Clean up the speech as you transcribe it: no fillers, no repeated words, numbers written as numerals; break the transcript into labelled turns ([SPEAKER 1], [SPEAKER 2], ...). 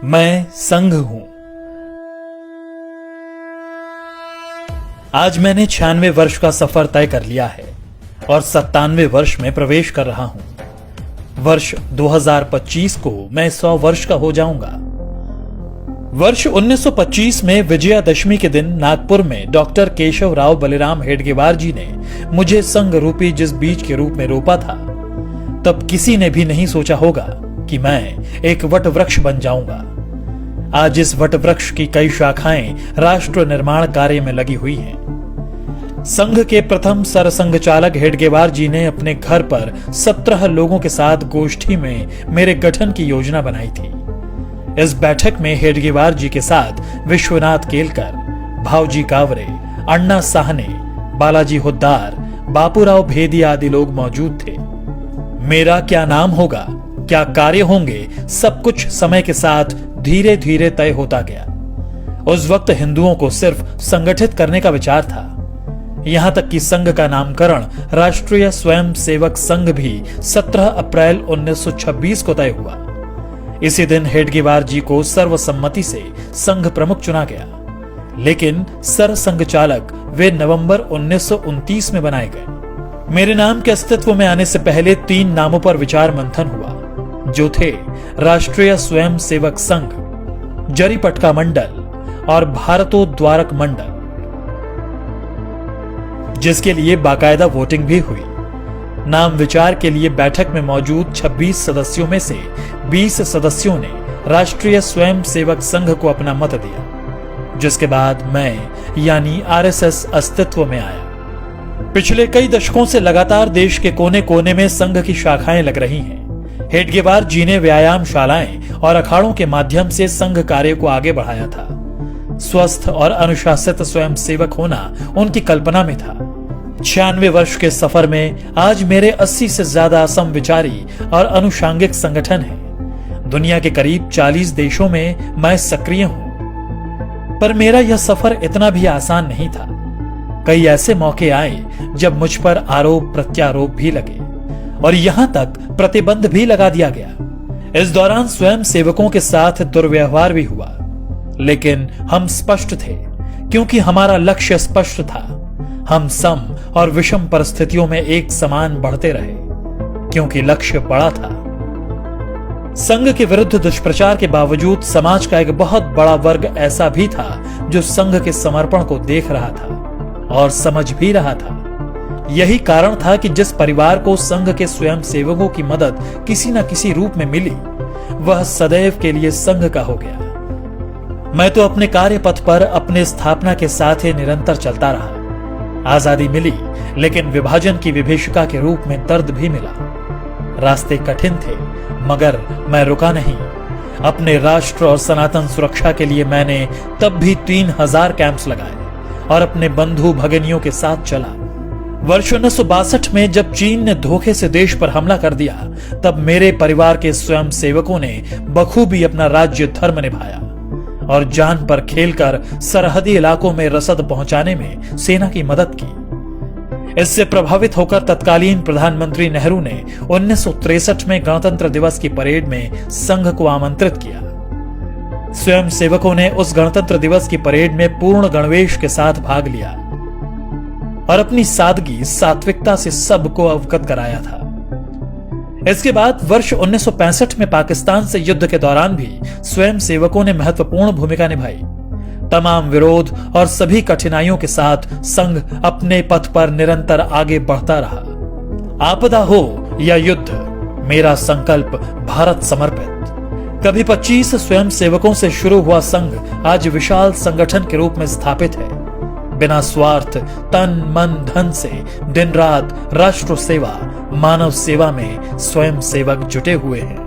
[SPEAKER 1] मैं संघ हूं। आज मैंने 96 वर्ष का सफर तय कर लिया है और 97 वर्ष में प्रवेश कर रहा हूं। वर्ष 2025 को मैं 100 वर्ष का हो जाऊंगा। वर्ष 1925 में विजयादशमी के दिन नागपुर में डॉक्टर केशव राव बलिराम हेडगेवार जी ने मुझे संघ रूपी जिस बीज के रूप में रोपा था, तब किसी ने भी नहीं सोचा होगा कि मैं एक वट वृक्ष बन जाऊंगा। आज इस वट वृक्ष की कई शाखाएं राष्ट्र निर्माण कार्य में लगी हुई हैं। संघ के प्रथम सरसंघ चालक हेडगेवार जी ने अपने घर पर 17 लोगों के साथ गोष्ठी में मेरे गठन की योजना बनाई थी। इस बैठक में हेडगेवार जी के साथ विश्वनाथ केलकर, भावजी कावरे, अन्ना साहने, बालाजी हुद्दार, बापूराव भेदी आदि लोग मौजूद थे। मेरा क्या नाम होगा, क्या कार्य होंगे, सब कुछ समय के साथ धीरे धीरे तय होता गया। उस वक्त हिंदुओं को सिर्फ संगठित करने का विचार था। यहां तक कि संघ का नामकरण राष्ट्रीय स्वयंसेवक संघ भी 17 अप्रैल 1926 को तय हुआ। इसी दिन हेडगेवार जी को सर्वसम्मति से संघ प्रमुख चुना गया, लेकिन सरसंघ चालक वे नवंबर 1929 में बनाए गए। मेरे नाम के अस्तित्व में आने से पहले 3 नामों पर विचार मंथन हुआ, जो थे राष्ट्रीय स्वयंसेवक संघ, जरीपटका मंडल और भारतोद्वारक मंडल, जिसके लिए बाकायदा वोटिंग भी हुई। नाम विचार के लिए बैठक में मौजूद 26 सदस्यों में से 20 सदस्यों ने राष्ट्रीय स्वयंसेवक संघ को अपना मत दिया, जिसके बाद मैं यानी आरएसएस अस्तित्व में आया। पिछले कई दशकों से लगातार देश के कोने कोने में संघ की शाखाएं लग रही हैं। हेडगेवार जी ने व्यायामशालाएं और अखाड़ों के माध्यम से संघ कार्य को आगे बढ़ाया था। स्वस्थ और अनुशासित स्वयंसेवक होना उनकी कल्पना में था। 96 वर्ष के सफर में आज मेरे 80 से ज्यादा समविचारी और अनुषांगिक संगठन हैं। दुनिया के करीब 40 देशों में मैं सक्रिय हूं। पर मेरा यह सफर इतना भी आसान नहीं था। कई ऐसे मौके आए जब मुझ पर आरोप प्रत्यारोप भी लगे और यहां तक प्रतिबंध भी लगा दिया गया। इस दौरान स्वयं सेवकों के साथ दुर्व्यवहार भी हुआ, लेकिन हम स्पष्ट थे क्योंकि हमारा लक्ष्य स्पष्ट था। हम सम और विषम परिस्थितियों में एक समान बढ़ते रहे क्योंकि लक्ष्य बड़ा था। संघ के विरुद्ध दुष्प्रचार के बावजूद समाज का एक बहुत बड़ा वर्ग ऐसा भी था जो संघ के समर्पण को देख रहा था और समझ भी रहा था। यही कारण था कि जिस परिवार को संघ के स्वयंसेवकों की मदद किसी न किसी रूप में मिली, वह सदैव के लिए संघ का हो गया। मैं तो अपने कार्य पथ पर अपने स्थापना के साथ ही निरंतर चलता रहा। आजादी मिली, लेकिन विभाजन की विभीषिका के रूप में दर्द भी मिला। रास्ते कठिन थे, मगर मैं रुका नहीं। अपने राष्ट्र और सनातन सुरक्षा के लिए मैंने तब भी 3000 कैंप्स लगाए और अपने बंधु भगिनियों के साथ चला। वर्ष 1962 में जब चीन ने धोखे से देश पर हमला कर दिया, तब मेरे परिवार के स्वयंसेवकों ने बखूबी अपना राज्य धर्म निभाया और जान पर खेलकर सरहदी इलाकों में रसद पहुंचाने में सेना की मदद की। इससे प्रभावित होकर तत्कालीन प्रधानमंत्री नेहरू ने 1963 में गणतंत्र दिवस की परेड में संघ को आमंत्रित किया। स्वयंसेवकों ने उस गणतंत्र दिवस की परेड में पूर्ण गणवेश के साथ भाग लिया और अपनी सादगी सात्विकता से सबको अवगत कराया था। इसके बाद वर्ष 1965 में पाकिस्तान से युद्ध के दौरान भी स्वयंसेवकों ने महत्वपूर्ण भूमिका निभाई। तमाम विरोध और सभी कठिनाइयों के साथ संघ अपने पथ पर निरंतर आगे बढ़ता रहा। आपदा हो या युद्ध, मेरा संकल्प भारत समर्पित। कभी 25 स्वयंसेवकों से शुरू हुआ संघ आज विशाल संगठन के रूप में स्थापित है। बिना स्वार्थ, तन मन धन से दिन रात राष्ट्र सेवा, मानव सेवा में स्वयं सेवक जुटे हुए हैं।